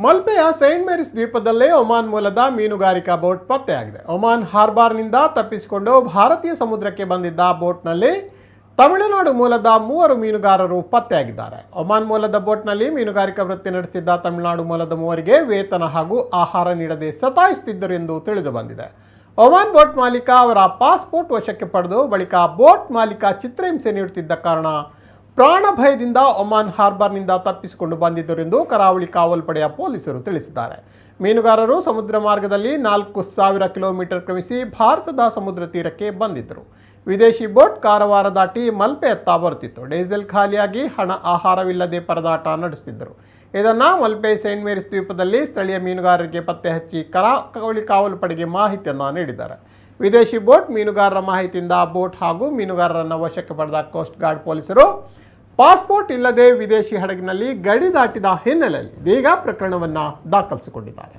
ಮಲ್ಪೆಯ Saint Mary's ದ್ವೀಪದಲ್ಲೇ Oman ಮೂಲದ ಮೀನುಗಾರಿಕಾ boat ಪತ್ತೆಯಾಗಿದೆ. ಒಮಾನ್ ಹಾರ್ಬರ್ನಿಂದ ತಪ್ಪಿಸಿಕೊಂಡು ಭಾರತೀಯ ಸಮುದ್ರಕ್ಕೆ ಬಂದಿದ್ದ ಬೋಟ್ನಲ್ಲಿ ತಮಿಳುನಾಡು ಮೂಲದ 3 ಮೀನುಗಾರರು ಪತ್ತೆಯಾಗಿದ್ದಾರೆ. ಒಮಾನ್ ಮೂಲದ ಬೋಟ್ನಲ್ಲಿ ಮೀನುಗಾರಿಕಾ ವೃತ್ತಿ ನಡೆಸಿದ್ದ ತಮಿಳುನಾಡು ಮೂಲದ 3ರಿಗೆ ವೇತನ ಹಾಗೂ ಆಹಾರ ನೀಡದೆ ಸತಾಯಿಸುತ್ತಿದ್ದರು ಎಂದು ತಿಳಿದು ಬಂದಿದೆ. ಒಮಾನ್ ಬೋಟ್ ಮಾಲೀಕ ಅವರ ಪಾಸ್ಪೋರ್ಟ್ ವಶಕ್ಕೆ ಪಡೆದು ಬಳಿಕ ಬೋಟ್ ಮಾಲೀಕ ಚಿತ್ರಹಿಂಸೆ ನೀಡುತ್ತಿದ್ದ ಕಾರಣ ಪ್ರಾಣ ಭಯದಿಂದ ಒಮಾನ್ ಹಾರ್ಬರ್ನಿಂದ ತಪ್ಪಿಸಿಕೊಂಡು ಬಂದಿದ್ದರು ಎಂದು ಕರಾವಳಿ ಕಾವಲು ಪಡೆಯ ಪೊಲೀಸರು ತಿಳಿಸಿದ್ದಾರೆ. ಮೀನುಗಾರರು ಸಮುದ್ರ ಮಾರ್ಗದಲ್ಲಿ 4000 ಕಿಲೋಮೀಟರ್ ಕ್ರಮಿಸಿ ಭಾರತದ ಸಮುದ್ರ ತೀರಕ್ಕೆ ಬಂದಿದ್ದರು. ವಿದೇಶಿ ಬೋಟ್ ಕಾರವಾರ ದಾಟಿ ಮಲ್ಪೆಯತ್ತ ಬರುತ್ತಿತ್ತು. ಡೀಸೆಲ್ ಖಾಲಿಯಾಗಿ ಹಣ ಆಹಾರವಿಲ್ಲದೆ ಪರದಾಟ ನಡೆಸುತ್ತಿದ್ದರು. ಇದನ್ನು ಮಲ್ಪೆ ಸೈಂಟ್ ಮೇರಿಸ್ ದ್ವೀಪದಲ್ಲಿ ಸ್ಥಳೀಯ ಮೀನುಗಾರರಿಗೆ ಪತ್ತೆ ಹಚ್ಚಿ ಕರಾವಳಿ ಕಾವಲು ಪಡೆಗೆ ಮಾಹಿತಿಯನ್ನು ನೀಡಿದ್ದಾರೆ. ವಿದೇಶಿ ಬೋಟ್ ಮೀನುಗಾರರ ಮಾಹಿತಿಯಿಂದ ಬೋಟ್ ಹಾಗೂ ಮೀನುಗಾರರನ್ನು ವಶಕ್ಕೆ ಪಡೆದ ಕೋಸ್ಟ್ ಗಾರ್ಡ್ ಪೊಲೀಸರು ಪಾಸ್ಪೋರ್ಟ್ ಇಲ್ಲದೆ ವಿದೇಶಿ ಹಡಗಿನಲ್ಲಿ ಗಡಿ ದಾಟಿದ ಹಿನ್ನೆಲೆಯಲ್ಲಿ ಇದೀಗ ಪ್ರಕರಣವನ್ನು ದಾಖಲಿಸಿಕೊಂಡಿದ್ದಾರೆ.